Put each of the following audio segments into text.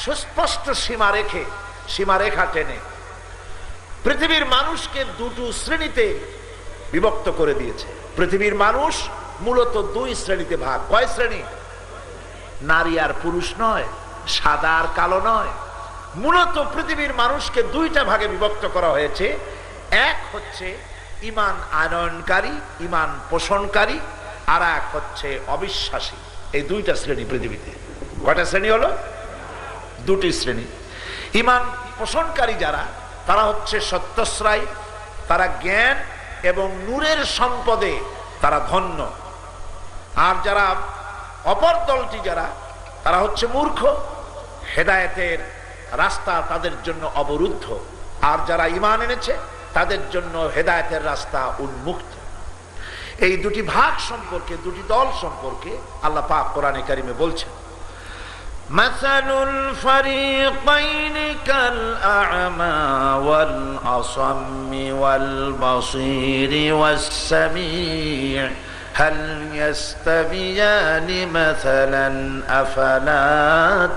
সুস্পষ্ট সীমারেখা টেনে পৃথিবীর মানুষকে দুটো শ্রেণীতে বিভক্ত করে দিয়েছে। পৃথিবীর মানুষ মূলত দুই শ্রেণীতে ভাগ। কয় শ্রেণী? নারী আর পুরুষ নয়, সাদা আর কালো নয়। মূলত পৃথিবীর মানুষকে দুইটা ভাগে বিভক্ত করা হয়েছে। এক হচ্ছে ঈমান আনয়নকারী, ঈমান পোষণকারী, আর এক হচ্ছে অবিশ্বাসী। এই দুইটা শ্রেণী পৃথিবীতে। কয়টা শ্রেণী হলো? দুটি শ্রেণী। ঈমান পোষণকারী যারা, তারা হচ্ছে সত্যশ্রায়ী, তারা জ্ঞান এবং নূরের সম্পদে তারা ধন্য। আর যারা অপর দলটি যারা, তারা হচ্ছে মূর্খ, হেদায়েতের রাস্তা তাদের জন্য অবরুদ্ধ। আর যারা ঈমান এনেছে তাদের জন্য হেদায়েতের রাস্তা উন্মুক্ত। এই দুটি ভাগ সম্পর্কে, দুটি দল সম্পর্কে আল্লাহ পাক কোরআনে কারিমে বলছেন, মাসালুল ফারিকাইনি কাল আ'মা ওয়াল আসাম্মি ওয়াল বাসীরি ওয়াস সামি' হাল ইয়াস্তাবিয়ানি মাসালান আফালা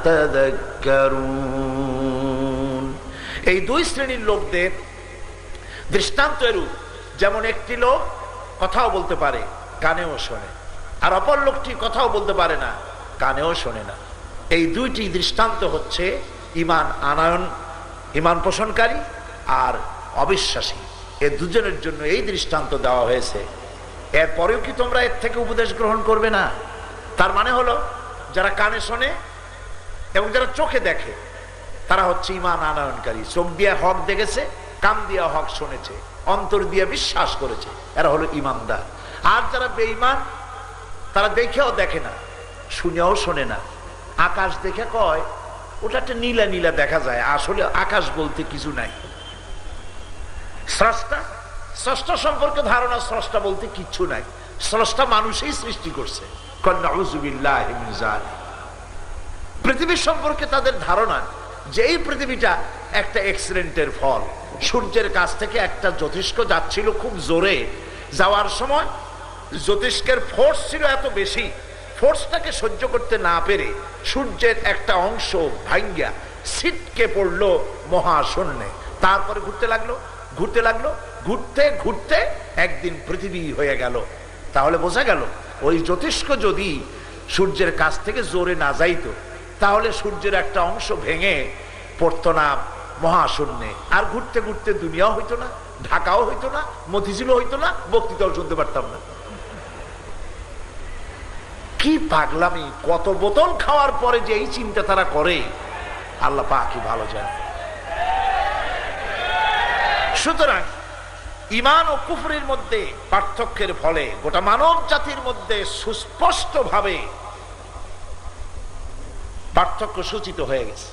তাযাক্কারুন। এই দুই শ্রেণীর লোকদের দৃষ্টান্ত এরূপ, যেমন একটি লোক কথাও বলতে পারে, কানেও শোনে, আর অপর লোকটি কথাও বলতে পারে না, কানেও শোনে না। এই দুইটি দৃষ্টান্ত হচ্ছে ঈমান আনয়ন, ঈমান পোষণকারী আর অবিশ্বাসী। এই দুজনের জন্য এই দৃষ্টান্ত দেওয়া হয়েছে। এরপরেও কি তোমরা এর থেকে উপদেশ গ্রহণ করবে না? তার মানে হলো, যারা কানে শোনে এবং যারা চোখে দেখে, তারা হচ্ছে ঈমান আনয়নকারী। চোখ দিয়ে হক দেখেছে, কান দিয়ে হক শুনেছে, অন্তর দিয়ে বিশ্বাস করেছে, এরা হলো ঈমানদার। আর যারা বেঈমান, তারা দেখেও দেখে না, শুনেও শোনে না। আকাশ দেখে কয় ওটা একটা নীলা নীলা দেখা যায়, আসলে আকাশ বলতে কিছু নাই। স্রষ্টা সম্পর্কে ধারণা, স্রষ্টা বলতে কিচ্ছু নাই, স্রষ্টা মানুষই সৃষ্টি করছে। পৃথিবী সম্পর্কে তাদের ধারণা যে এই পৃথিবীটা একটা অ্যাক্সিডেন্টের ফল। সূর্যের কাছ থেকে একটা জ্যোতিষ্ক যাচ্ছিল খুব জোরে, যাওয়ার সময় জ্যোতিষ্কের ফোর্স ছিল এত বেশি, ফোর্সটাকে সহ্য করতে না পেরে সূর্যের একটা অংশ ভাঙ্গিয়া ছিটকে পড়লো মহাশূন্যে। তারপরে ঘুরতে লাগলো, ঘুরতে ঘুরতে একদিন পৃথিবী হয়ে গেল। তাহলে বোঝা গেল, ওই জ্যোতিষ্ক যদি সূর্যের কাছ থেকে জোরে না যাইতো, তাহলে সূর্যের একটা অংশ ভেঙে পড়তো না মহাশূন্যে। আর ঘুরতে ঘুরতে দুনিয়াও হইতো না, ঢাকাও হইতো না, মতিঝিলও হইতো না, বক্তৃতাও শুনতে পারতাম না। কি পাগলামি! কত বোতল খাওয়ার পরে যে এই চিন্তা তারা করে, আল্লাহ পাক কি ভালো জানে। সুতরাং ঈমান ও কুফরের মধ্যে পার্থক্যের ফলে গোটা মানব জাতির মধ্যে সুস্পষ্টভাবে পার্থক্য সূচিত হয়ে গেছে।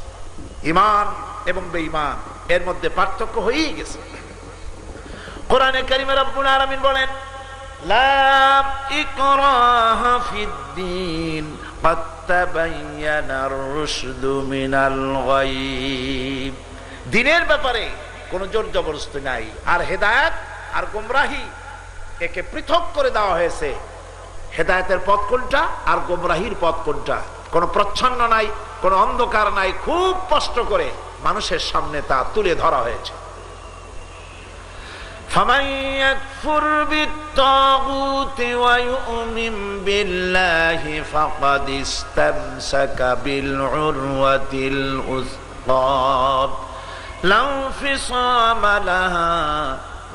ঈমান এবং বেঈমান এর মধ্যে পার্থক্য হয়েই গেছে। কোরআনে কারিমে রব্বুল আলামিন বলেন, লা ইকরাহা ফিদ্দীন ক্বাদ তাবায়্যানার রুশদু মিনাল গায়ব। দ্বীনের ব্যাপারে কোনো জোর জবরদস্তি নাই, আর হেদায়েত আর গোমরাহি একে পৃথক করে দেওয়া হয়েছে। হেদায়েতের পথ কোনটা আর গোমরাহির পথ কোনটা, কোনো প্রচ্ছন্ন নাই, কোনো অন্ধকার নাই, খুব স্পষ্ট করে মানুষের সামনে তা তুলে ধরা হয়েছে। فمن يكفر بالطاغوت ويؤمن بالله فقد استمسك بالعروة الوثقى لا انفصام لها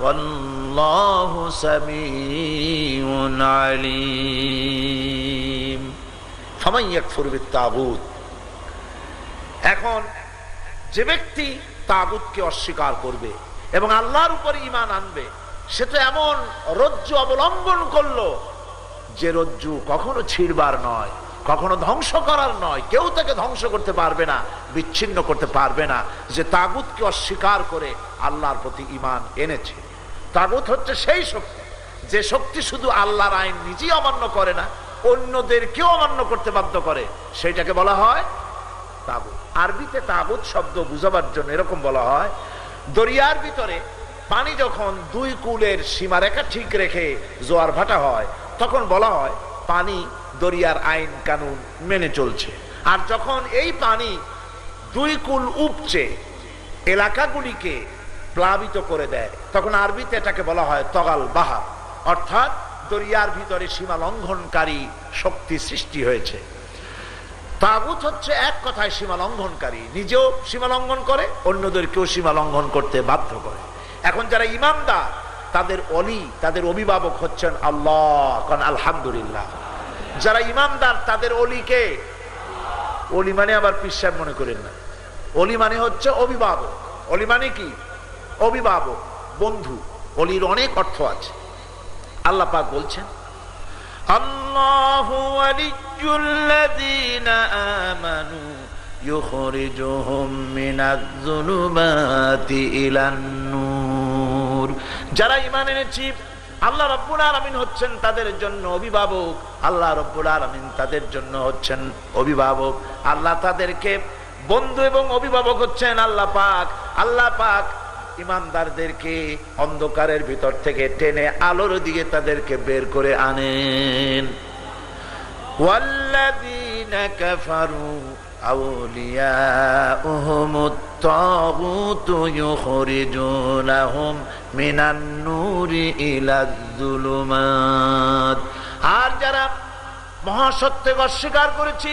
والله سميع عليم। فمن يكفر بالطاغوت, এখন যে ব্যক্তি তাগুতকে অস্বীকার করবে এবং আল্লাহর উপর ঈমান আনবে, সে তো এমন রজ্জু অবলম্বন করলো যে রজ্জু কখনো ছিঁড়বার নয়, কখনো ধ্বংস করার নয়, কেউ তাকে ধ্বংস করতে পারবে না, বিচ্ছিন্ন করতে পারবে না, যে তাগুতকে অস্বীকার করে আল্লাহর প্রতি ঈমান এনেছে। তাগুত হচ্ছে সেই শক্তি, যে শক্তি শুধু আল্লাহর আইন নিজেই অমান্য করে না, অন্যদেরকেও অমান্য করতে বাধ্য করে, সেটাকে বলা হয় তাগুত। আরবিতে তাগুত শব্দ বুঝাবার জন্য এরকম বলা হয়, দরিয়ার ভিতরে পানি যখন দুই কূলের সীমারেখা ঠিক রেখে জোয়ার ভাটা হয়, তখন বলা হয় পানি দরিয়ার আইন কানুন মেনে চলছে। আর যখন এই পানি দুই কুল উপচে এলাকাগুলিকে প্লাবিত করে দেয়, তখন আরবিতে এটাকে বলা হয় তগাল বাহা, অর্থাৎ দরিয়ার ভিতরে সীমা লঙ্ঘনকারী শক্তি সৃষ্টি হয়েছে। তাগুত হচ্ছে এক কথায় সীমা লঙ্ঘনকারী, নিজেও সীমা লঙ্ঘন করে, অন্যদেরকেও সীমা লঙ্ঘন করতে বাধ্য করে। এখন যারা ইমানদার তাদের অলি, তাদের অভিভাবক হচ্ছেন আল্লাহ, কারণ আলহামদুলিল্লাহ। যারা ইমানদার তাদের অলিকে, অলি মানে আবার পীর সাহেব মনে করেন না, অলি মানে হচ্ছে অভিভাবক। অলি মানে কি? অভিভাবক, বন্ধু। অলির অনেক অর্থ আছে। আল্লাহ পাক বলছেন আল্লাহু ওয়ালিয়্যুল্লাযীনা আমানু ইউখরিজুহুম মিনাজ-যুলুমাতি ইলান-নূর। যারা ঈমান এনেছে আল্লাহ রাব্বুল আলামিন হচ্ছেন তাদের জন্য অভিভাবক। আল্লাহ রাব্বুল আলামিন তাদের জন্য হচ্ছেন অভিভাবক। আল্লাহ তাদেরকে বন্ধু এবং অভিভাবক হচ্ছেন আল্লাহ পাক। আল্লাহ পাক ইমানদারদেরকে অন্ধকারের ভিতর থেকে টেনে আলোর দিকে তাদেরকে বের করে আনেন। ওয়াল্লাযীনা কাফারু আউলিয়াউহুমুত তাগুতু ইউখরিজুনাহুম মিনান নূরি ইলাজ-যুলুমাত। আর যারা মহাসত্যকে অস্বীকার করেছে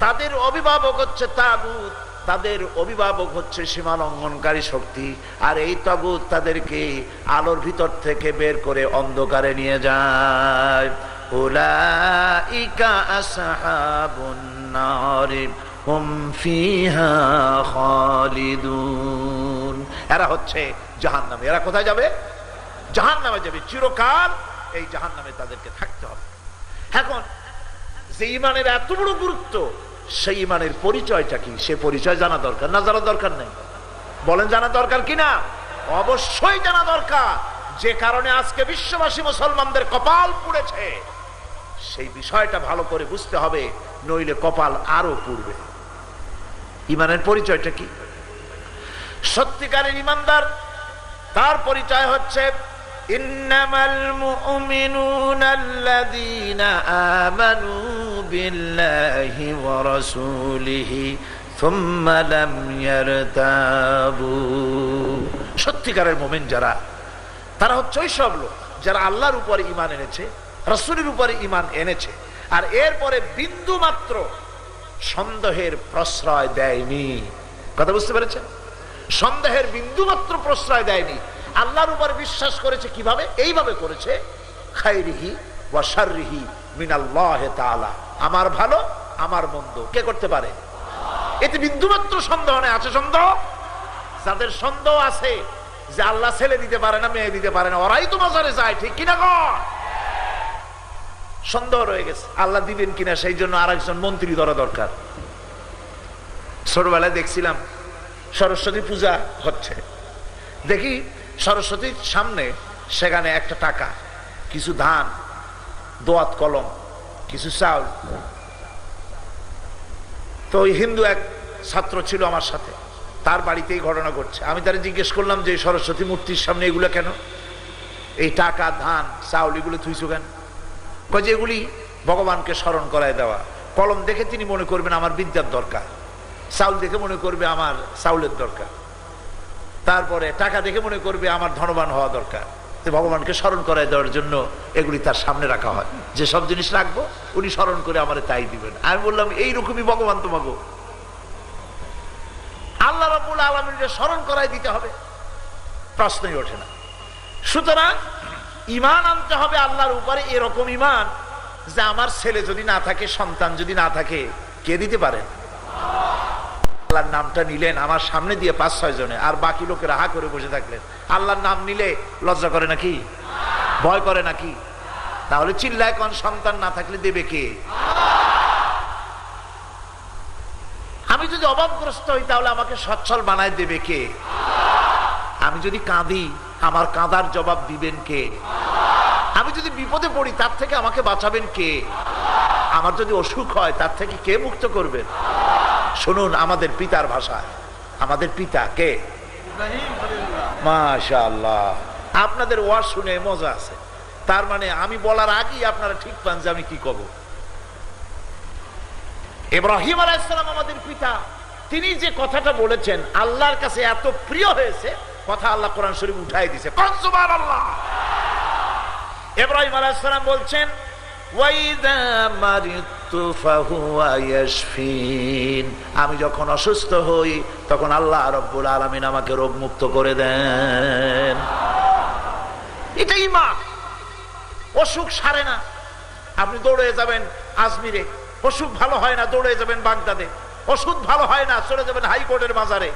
তাদের অভিভাবক হচ্ছে তাগুত, তাদের অভিভাবক হচ্ছে সীমা লঙ্ঘনকারী শক্তি। আর এই তাগুত তাদেরকে আলোর ভিতর থেকে বের করে অন্ধকারে নিয়ে যায়। উলাইকা আসহাবুন নারি হুম ফিহা খালিদুন। এরা হচ্ছে জাহান্নামে। এরা কোথায় যাবে? জাহান্নামে যাবে, চিরকাল এই জাহান্নামে তাদেরকে থাকতে হবে। এখন যে ঈমানের এত বড় গুরুত্ব, সেই ঈমানের পরিচয়টা কি সে পরিচয় জানা দরকার না জানা দরকার নেই? বলেন জানা দরকার কিনা? অবশ্যই জানা দরকার। যে কারণে আজকে বিশ্ববাসী মুসলমানদের কপাল পুড়েছে, সেই বিষয়টা ভালো করে বুঝতে হবে, নইলে কপাল আরো পুড়বে। ঈমানের পরিচয়টা কি? সত্যিকারের ঈমানদার তার পরিচয় হচ্ছে ইন্নামাল মুমিনুনা আল্লাযীনা আমানু বিল্লাহি ওয়া রাসূলিহি সুম্মা লাম ইয়ারতাবু। সত্যিকারের মুমিন যারা, তারা হচ্ছে ওই সব লোক যারা আল্লাহর উপরে ঈমান এনেছে, রাসূলের উপরে ঈমান এনেছে, আর এরপরে বিন্দু মাত্র সন্দেহের প্রশ্রয় দেয়নি। কথা বুঝতে পেরেছেন? সন্দেহের বিন্দু মাত্র প্রশ্রয় দেয়নি। আল্লাহর উপর বিশ্বাস করেছে কিভাবে? এইভাবে করেছে, খায়রিহি ওয়া শাররিহি মিনাল্লাহি তাআলা। আমার ভালো আমার মন্দ কে করতে পারে? এতে বিন্দুমাত্র সন্দেহ নেই। আছে সন্দেহ? যাদের সন্দেহ আছে যে আল্লাহ ছেলে দিতে পারে না, মেয়ে দিতে পারে না, ওরাই তো মাজারে যায়, ঠিক কিনা? সন্দেহ রয়ে গেছে আল্লাহ দিবেন কিনা, সেই জন্য আরেকজন মন্ত্রী ধরা দরকার। ছোটবেলায় দেখছিলাম সরস্বতী পূজা হচ্ছে, দেখি সরস্বতীর সামনে সেখানে একটা টাকা, কিছু ধান, দোয়াত কলম, কিছু চাউল। তো ওই হিন্দু এক ছাত্র ছিল আমার সাথে, তার বাড়িতেই ঘটনা ঘটছে। আমি তারা জিজ্ঞেস করলাম যে সরস্বতী মূর্তির সামনে এগুলো কেন, এই টাকা ধান চাউল এগুলো থুইছো কেন? কয় যে এগুলি ভগবানকে স্মরণ করায় দেওয়া। কলম দেখে তিনি মনে করবেন আমার বিদ্যার দরকার, চাউল দেখে মনে করবে আমার চাউলের দরকার, তারপরে টাকা দেখে মনে করবে আমার ধনবান হওয়া দরকার। ভগবানকে স্মরণ করায় দেওয়ার জন্য এগুলি তার সামনে রাখা হয়, যে সব জিনিস রাখবো উনি স্মরণ করে আমার তাই দিবেন। আমি বললাম এইরকমই ভগবান তোমাকে, আল্লাহ রাব্বুল আলামিনকে স্মরণ করায় দিতে হবে, প্রশ্নই ওঠে না। সুতরাং ঈমান আনতে হবে আল্লাহর উপরে, এরকম ঈমান যে আমার ছেলে যদি না থাকে, সন্তান যদি না থাকে, কে দিতে পারে? আল্লাহর নামটা নিলেন আমার সামনে দিয়ে 5-6 জনে, আর বাকি লোকেরা হা করে বসে থাকলেন। আল্লাহর নাম নিলে লজ্জা করে নাকি? ভয় করে নাকি? তাহলে চিল্লায় কোন সন্তান না থাকলে দেবে কে? আমি যদি অভাবগ্রস্ত হই তাহলে আমাকে সচ্ছল বানায় দেবে কে? আমি যদি কাঁদি আমার কাঁদার জবাব দিবেন কে? আমি যদি বিপদে পড়ি তার থেকে আমাকে বাঁচাবেন কে? আমার যদি অসুখ হয় তার থেকে কে মুক্ত করবেন? শুনুন আমাদের পিতার ভাষায়, আমাদের পিতা কে? মাশাআল্লাহ, আপনাদের ওয়াজ শুনে মজা আছে। তার মানে আমি বলার আগেই আপনারা ঠিক পান যে আমি কি কব। ইব্রাহিম আলাইহিস সালাম আমাদের পিতা, তিনি যে কথাটা বলেছেন আল্লাহর কাছে এত প্রিয় হয়েছে, কথা আল্লাহ কোরআন শরীফ উঠাই দিয়েছে। সুবহানাল্লাহ। ইব্রাহিম আলাইহিস সালাম বলছেন ওয়াইদা মারিতু ফাহুয়া ইয়াশফিন, আমি যখন অসুস্থ হই তখন আল্লাহ রাব্বুল আলামিন আমাকে রোগ মুক্ত করে দেন। এটা ঈমান। অসুখ সারে না, আপনি দৌড়ে যাবেন আজমিরে, অসুখ ভালো হয় না দৌড়ে যাবেন বাগদাদে, ওষুধ ভালো হয় না চলে যাবেন হাইকোর্টের বাজারে।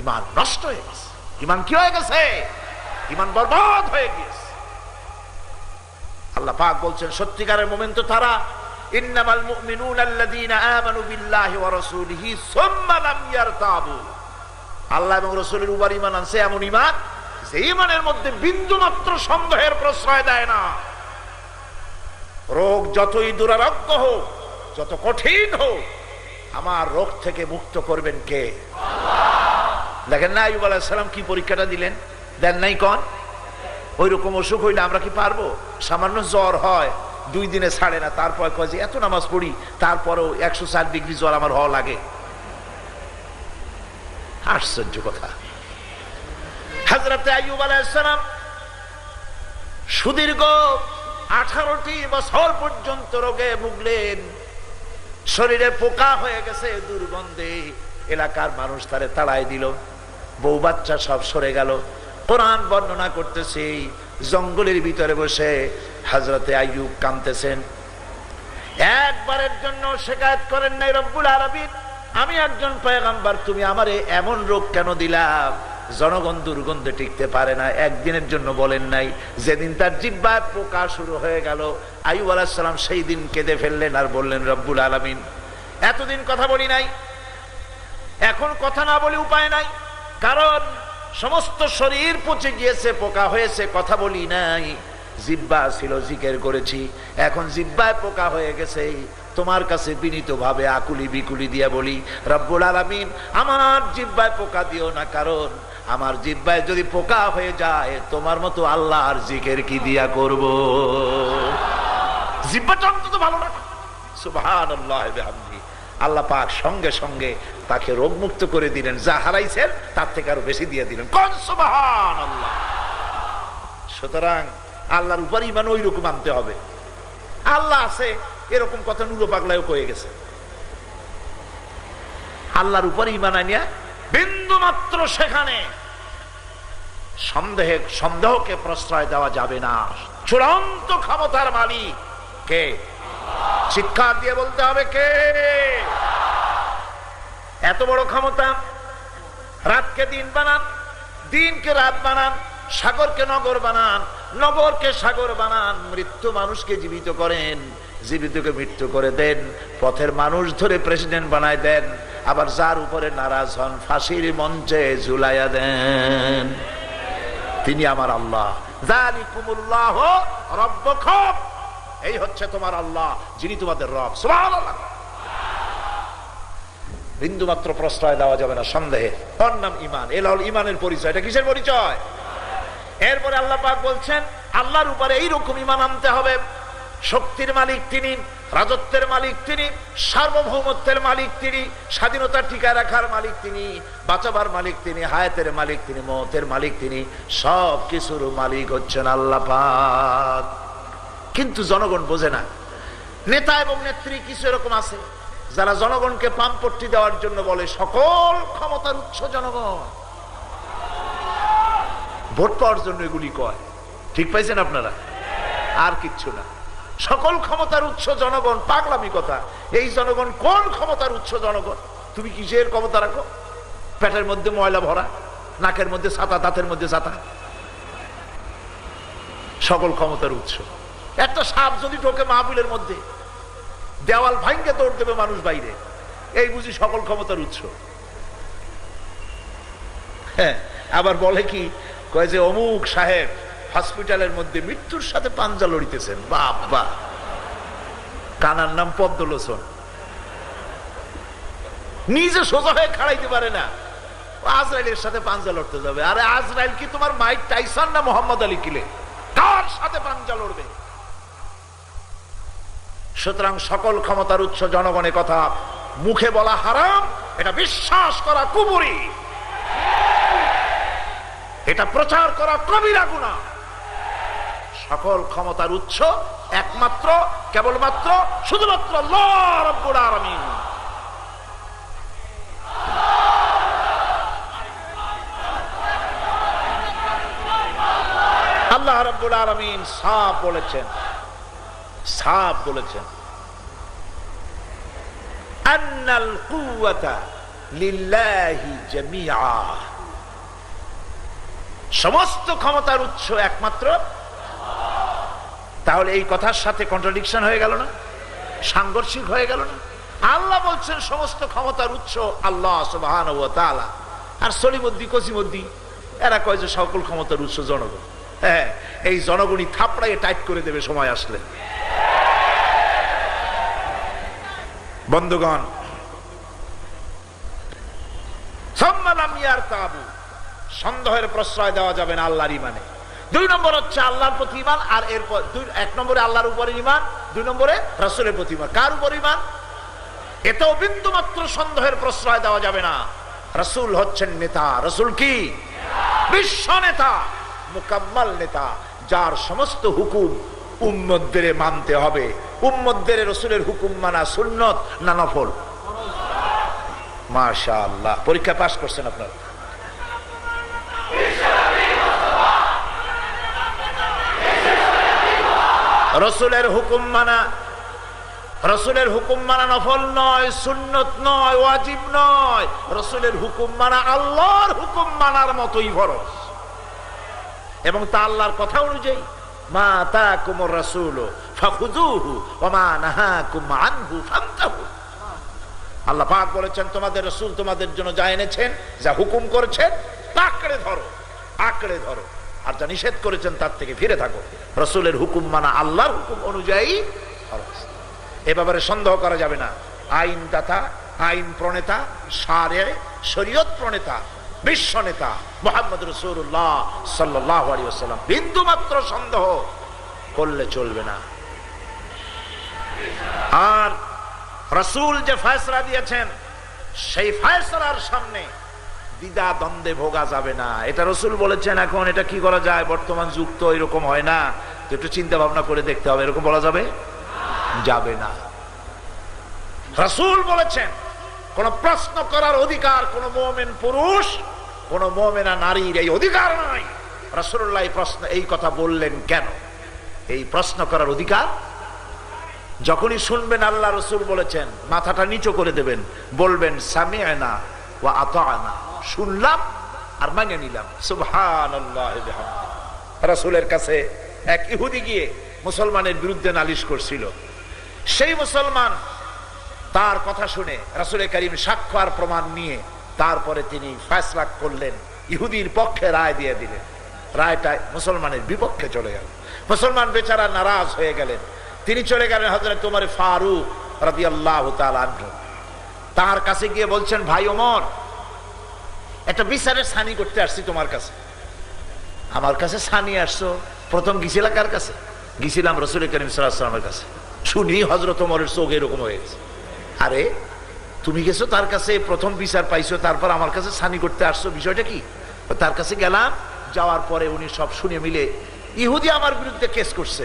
ঈমান নষ্ট হয়ে গেছে। ঈমান কি হয়ে গেছে? ঈমান বরবাদ হয়ে গেছে। আল্লাহ পাক বলছেন সত্যিকারের মুমিন তো তারা, ইন্নামাল মুমিনুনা আল্লাযীনা আমানু বিল্লাহি ওয়া রাসূলিহি সুম্মা লাম ইয়ারতাবু, আল্লাহ এবং রাসূলের উপর ঈমান আনছে এমন ঈমান যে ঈমানের মধ্যে বিন্দু মাত্র সন্দেহের প্রশ্রয় দেয় না। রোগ যতই দুরারোগ্য হোক, যত কঠিন হোক, আমার রোগ থেকে মুক্ত করবেন কে? আল্লাহ। দেখেন না আইয়ুব আলাইহিস সালাম কি পরীক্ষাটা দিলেন, দেন নাই কোন? ওই রকম অসুখ হইলে আমরা কি পারবো? সামান্য জ্বর হয় 2 দিনে ছাড়ে না, তারপর কয় যে এত নামাজ পড়ি তারপরেও 104 ডিগ্রি জ্বর আমার হওয়া লাগে। আশ্চর্য কথা। হযরত আইয়ুব আলাইহিস সালাম সুদীর্ঘ 18টি বছর পর্যন্ত রোগে ভুগলেন, শরীরে পোকা হয়ে গেছে, দুর্গন্ধে এলাকার মানুষ তারে তাড়াই দিল, বউ বাচ্চা সব সরে গেল। কোরআন বর্ণনা করতেছে জঙ্গলের ভিতরে বসে হযরতে আইয়ুব কাঁদতেছেন। একবারের জন্য শিকায়ত করেন নাই রব্বুল আলামিন, আমি একজন পয়গম্বর, তুমি আমারে এমন রোগ কেন দিলাম? জনগণ দুর্গন্ধে টিকতে পারে না, একদিনের জন্য বলেন নাই। যেদিন তার জিহ্বায় পোকা শুরু হয়ে গেল, আইয়ুব আলাইহিস সালাম সেই দিন কেঁদে ফেললেন আর বললেন রব্বুল আলামিন এতদিন কথা বলি নাই, এখন কথা না বলে উপায় নাই, কারণ সমস্ত শরীর পচে গিয়েছে, পোকা হয়েছে, কথা বলি নাই। জিহ্বা ছিল জিকির করেছি, এখন জিহ্বায় পোকা হয়ে গেছে, তোমার কাছে বিনীতভাবে আকুলি বিকুলি দিয়ে বলি রব্বুল আলামিন আমার জিহ্বায় পোকা দিও না, কারণ আমার জিহ্বায় যদি পোকা হয়ে যায় তোমার মতো আল্লাহর জিকির কি দিয়া করব? জিহ্বাটা অন্তত ভালো না। সুবহানাল্লাহ ওয়া বিহামদিহি। আল্লাহ পাক সঙ্গে সঙ্গে তাকে রোগ মুক্ত করে দিলেন, যা হারাইছেন তার থেকে আরো বেশি দিয়ে দিলেন। কোন সুবহানাল্লাহ। সুতরাং আল্লাহর উপর ঈমান ওই রকম আনতে হবে। আল্লাহ আছে এরকম কথা নুরো পাগলায়ও কয়ে গেছে। আল্লাহর উপর ঈমান আনিয়া বিন্দু মাত্র সেখানে সন্দেহকে প্রশ্রয় দেওয়া যাবে না। চূড়ান্ত ক্ষমতার মালিক কে? চিৎকার দিয়ে বলতে হবে কে? এত বড় ক্ষমতা। রাতকে দিন বানান, দিনকে রাত বানান, সাগরকে নগর বানান, নগরকে সাগর বানান, মৃত্যু মানুষকে জীবিত করেন, জীবিতকে মৃত্যু করে দেন, পথের মানুষ ধরে প্রেসিডেন্ট বানায় দেন, আবার যার উপরে নারাজ হন ফাঁসির মঞ্চে ঝুলাইয়া দেন। তিনি আমার আল্লাহ। যালিকুমুল্লাহু রাব্বুকুম, এই হচ্ছে তোমার আল্লাহ, যিনি তোমাদের রব। সুবহানাল্লাহ। বিন্দু মাত্র প্রশ্রয় দেওয়া যাবে না সন্দেহে। ওর নাম ঈমান। এ হলো ঈমানের পরিচয়। এটা কিসের পরিচয়? এরপরে আল্লাহ পাক বলছেন আল্লাহর উপরে এইরকম ঈমান আনতে হবে। শক্তির মালিক তিনি, রাজত্বের মালিক তিনি, সার্বভৌমত্বের মালিক তিনি, স্বাধীনতা টিকায় রাখার মালিক তিনি, বাঁচাবার মালিক তিনি, হায়াতের মালিক তিনি, মওতের মালিক তিনি, সব কিছুর মালিক হচ্ছেন আল্লাহ পাক। কিন্তু জনগণ বোঝে না। নেতা এবং নেত্রী কিছু এরকম আছে যারা জনগণকে পাম্পট্টি দেওয়ার জন্য বলে সকল ক্ষমতার উৎস জনগণ। ভোট পাওয়ার জন্য এগুলি কয়। ঠিক পাইছেন আপনারা? আর কিচ্ছু না। সকল ক্ষমতার উৎস জনগণ, পাগলামি কথা। এই জনগণ কোন ক্ষমতার উৎস জনগণ? তুমি কিসের ক্ষমতা রাখো? পেটের মধ্যে ময়লা ভরা, নাকের মধ্যে ছাতা, দাঁতের মধ্যে ছাতা। সকল ক্ষমতার উৎস। একটা সাপ যদি ঢোকে মাহফিলের মধ্যে, দেওয়াল ভাঙ্গে দৌড় দেবে মানুষ বাইরে, এই বুঝি সকল ক্ষমতার উৎস। হ্যাঁ, আবার বলে কি, কয় যে অমুক সাহেব হসপিটালের মধ্যে মৃত্যুর সাথে পাঞ্জা লড়িতেছেন। বাবা, কানার নাম পদ্মলোচন, নিজে সোজা হয়ে খাড়াইতে পারে না, আজরাইলের সাথে পাঞ্জা লড়তে যাবে। আরে আজরাইল কি তোমার মাইক টাইসন না মোহাম্মদ আলী কিলে? কার সাথে পাঞ্জা লড়বে? সুতরাং সকল ক্ষমতার উৎস জনগণের কথা মুখে বলা হারাম, এটা বিশ্বাস করা কুফরি, এটা প্রচার করা কবিরা গুনাহ। সকল ক্ষমতার উৎস একমাত্র, কেবলমাত্র, শুধুমাত্র আল্লাহ রাব্বুল আলামিন। আল্লাহ রাব্বুল আলামিন সাফ বলেছেন, সাফ বলেছেন, আন্নাল কুওয়াতা লিল্লাহি জামিআ, সমস্ত ক্ষমতার উৎস একমাত্র। তাহলে এই কথার সাথে কন্ট্রাডিকশন হয়ে গেল না, সাংঘর্ষিক হয়ে গেল না? আল্লাহ বলছেন সমস্ত ক্ষমতার উৎস আল্লাহ সুবহানাহু ওয়া তাআলা, আর সলিমুদ্দি কসিমুদ্দি এরা কয় যে সকল ক্ষমতার উৎস জনগণ। হ্যাঁ, এই জনগণই থাপড়াইয়ে টাইট করে দেবে সময় আসলে। বন্ধুগণ, সন্দেহের প্রশ্রয় দেওয়া যাবে না আল্লাহর ঈমানে। 2 নম্বর হচ্ছে আল্লাহর প্রতি ঈমান, আর এরপর 1 নম্বরে আল্লাহর উপরে ঈমান, 2 নম্বরে রাসূলের প্রতি ঈমান। কার উপর ঈমান? এতেও বিন্দু মাত্র সন্দেহের প্রশ্রয় দেওয়া যাবে না। রাসূল হচ্ছেন নেতা। রাসূল কি? বিশ্ব নেতা, মুকাম্মাল নেতা, যার সমস্ত হুকুম উম্মতদের মানতে হবে। উম্মতদের রাসূলের হুকুম মানা সুন্নত না নফল? মাশাআল্লাহ, পরীক্ষা পাস করছেন আপনারা। রাসূলের হুকুম মানা, রাসূলের হুকুম মানা নফল নয়, সুন্নত নয়, ওয়াজিব নয়। রাসূলের হুকুম মানা আল্লাহর হুকুম মানার মতোই ফরজ, এবং তা আল্লাহর কথা অনুযায়ী। মা আতাকুমুর রাসূলু ফাখুযুহু ওয়া মা নাহাকুম আনহু ফান্তাহু। আল্লাহ পাক বলেছেন তোমাদের রাসূল তোমাদের জন্য যা এনেছেন, যা হুকুম করেছেন তা আঁকড়ে ধরো, আঁকড়ে ধরো, আর যা নিষেধ করেছেন তার থেকে ফিরে থাকো। রাসূলের হুকুম মানা আল্লাহর হুকুম অনুযায়ী ফরজ। এ ব্যাপারে সন্দেহ করা যাবে না। আইনদাতা, আইন প্রণেতা, শারে, শরীয়ত প্রণেতা, বিশ্ব নেতা মুহাম্মদ রাসূলুল্লাহ সাল্লাল্লাহু আলাইহি ওয়াসাল্লাম, বিন্দু মাত্র সন্দেহ করলে চলবে না। আর রাসূল যে ফয়সালা দিয়েছেন সেই ফয়সালার সামনে দ্বিধা দ্বন্দ্বে ভোগা যাবে না। এটা রাসূল বলেছেন, এখন এটা কি করা যায়, বর্তমান যুগ তো এরকম হয় না, তো একটু চিন্তা ভাবনা করে দেখতে হবে, এরকম বলা যাবে? যাবে না। রাসূল বলেছেন কোন প্রশ্ন করার অধিকার কোন মুমিন পুরুষ, কোন মুমিনা নারীর এই অধিকার নাই। রাসূলুল্লাহ এই কথা বললেন কেন? এই প্রশ্ন করার অধিকার যখনই শুনবেন আল্লাহ রাসূল বলেছেন, মাথাটা নিচু করে দেবেন, বলবেন সামি'না ওয়া আতা'না, শুনলাম আর মেনে নিলাম। সুবহানাল্লাহ ওয়া বিহামদিহি। রাসূলের কাছে এক ইহুদি গিয়ে মুসলমানের বিরুদ্ধে নালিশ করছিল। সেই মুসলমান তার কথা শুনে রাসূল করিম সাক্ষ্য আর প্রমাণ নিয়ে তারপরে তিনি ফয়সালা করলেন, ইহুদির পক্ষে রায় দিয়ে দিলেন। রায়টা মুসলমানের বিপক্ষে চলে গেল। মুসলমান বেচারা নারাজ হয়ে গেলেন। তিনি চলে গেলেন হযরত ওমর ফারুক রাদিয়াল্লাহু তাআলা আনহু। তার কাছে গিয়ে বলছেন, ভাই ওমর, একটা বিচারের সানি করতে আসছি তোমার কাছে। আমার কাছে সানি আসছো? প্রথম গিয়েছিলা কার কাছে? গিয়েছিলাম রাসূল করিম সাল্লাল্লাহু আলাইহি ওয়াসাল্লামের কাছে। শুনি হযরত ওমরের চোখ এরকম হয়ে গেছে। আরে তুমি গেছো তার কাছে, প্রথম বিচার পাইছো, তারপর আমার কাছে সানি করতে আসছো, বিষয়টা কি? তার কাছে গেলাম, যাওয়ার পরে উনি সব শুনে মিলে, ইহুদি আমার বিরুদ্ধে কেস করছে,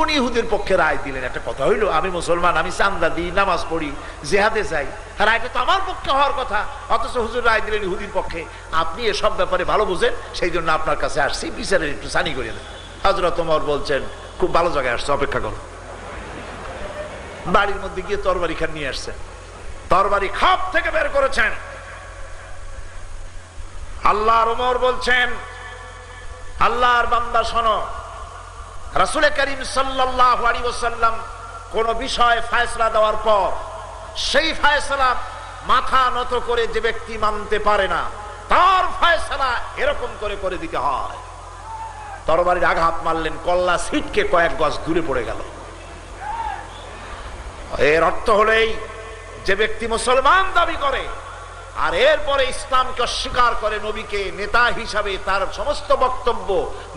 উনি ইহুদির পক্ষে রায় দিলেন। একটা কথা হইলো, আমি মুসলমান, আমি চান্দা দিই, নামাজ পড়ি, জিহাদে যাই, রায়টা তো আমার পক্ষে হওয়ার কথা, অথচ হুজুর রায় দিলেন ইহুদির পক্ষে। আপনি এসব ব্যাপারে ভালো বুঝেন, সেই জন্য আপনার কাছে আসছি, বিচারের একটু সানি করে দেন। হযরত ওমর বলছেন, খুব ভালো জায়গায় আসছো, অপেক্ষা করো। বাড়ির মধ্যে গিয়ে তরবারি খান নিয়ে আসছেন, তরবারি খাপ থেকে বের করেছেন। আল্লাহর ওমর বলছেন, আল্লাহর বান্দা শোনো, রাসূল করিম সাল্লাল্লাহু আলাইহি ওয়াসাল্লাম কোন বিষয় ফয়সালা দেওয়ার পর সেই ফয়সালা মাথা নত করে যে ব্যক্তি মানতে পারে না, তার ফয়সালা এরকম করে করে দিতে হয়। তরবারির আঘাত মারলেন, কল্লা ছিটকে কয়েক গজ দূরে পড়ে গেল। এর অর্থ হলেই যে ব্যক্তি মুসলমান দাবি করে আর এরপরে ইসলামকে অস্বীকার করে, নবীকে নেতা হিসাবে তার সমস্ত বক্তব্য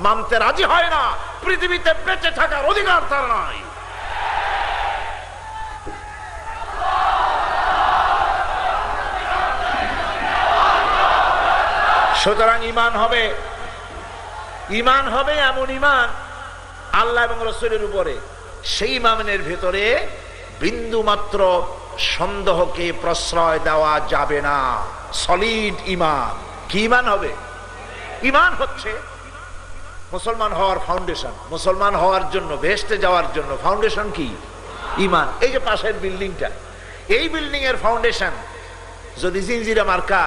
মানতে রাজি হয় না, পৃথিবীতে বেঁচে থাকার অধিকার তার নাই। সুতরাং ইমান হবে এমন ইমান আল্লাহ এবং রাসূলের উপরে, সেই ইমানের ভেতরে বিন্দু মাত্র সন্দেহকে প্রশ্রয় দেওয়া যাবে না। সলিড ইমান। কি ইমান হবে? ইমান হচ্ছে মুসলমান হওয়ার ফাউন্ডেশন। মুসলমান হওয়ার জন্য, বেহেশতে যাওয়ার জন্য ফাউন্ডেশন কি? ইমান। এই যে পাশের বিল্ডিংটা, এই বিল্ডিং এর ফাউন্ডেশন যদি জিনজিরা মার্কা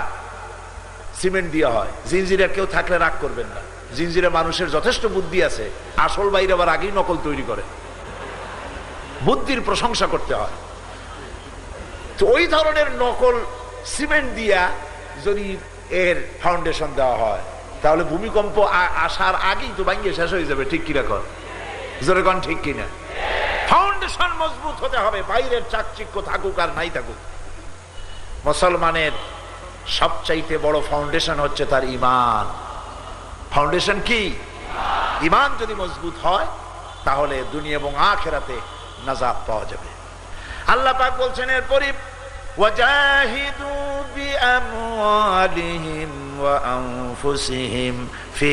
সিমেন্ট দেওয়া হয়, জিনজিরা কেউ থাকলে রাগ করবেন না, জিনজিরা মানুষের যথেষ্ট বুদ্ধি আছে, আসল বাইরে আবার আগেই নকল তৈরি করে, বুদ্ধির প্রশংসা করতে হয়। তো ওই ধরনের নকল সিমেন্ট দিয়া যদি এর ফাউন্ডেশন দেওয়া হয়, তাহলে ভূমিকম্প আসার আগেই তো ভাঙিয়ে শেষ হয়ে যাবে। ঠিক কিনা কর, জোরে কন ঠিক কিনা? ফাউন্ডেশন মজবুত হতে হবে, বাইরের চাকচিক্য থাকুক আর নাই থাকুক। মুসলমানের সবচাইতে বড় ফাউন্ডেশন হচ্ছে তার ইমান। ফাউন্ডেশন কি? ইমান যদি মজবুত হয় তাহলে দুনিয়া এবং আখিরাতে নাজাত পাওয়া যাবে। আল্লাহ পাক বলছেন এরপরই, ওয়াজাহিদু বিআমওয়ালিহিম ওয়া আনফুসিহিম ফি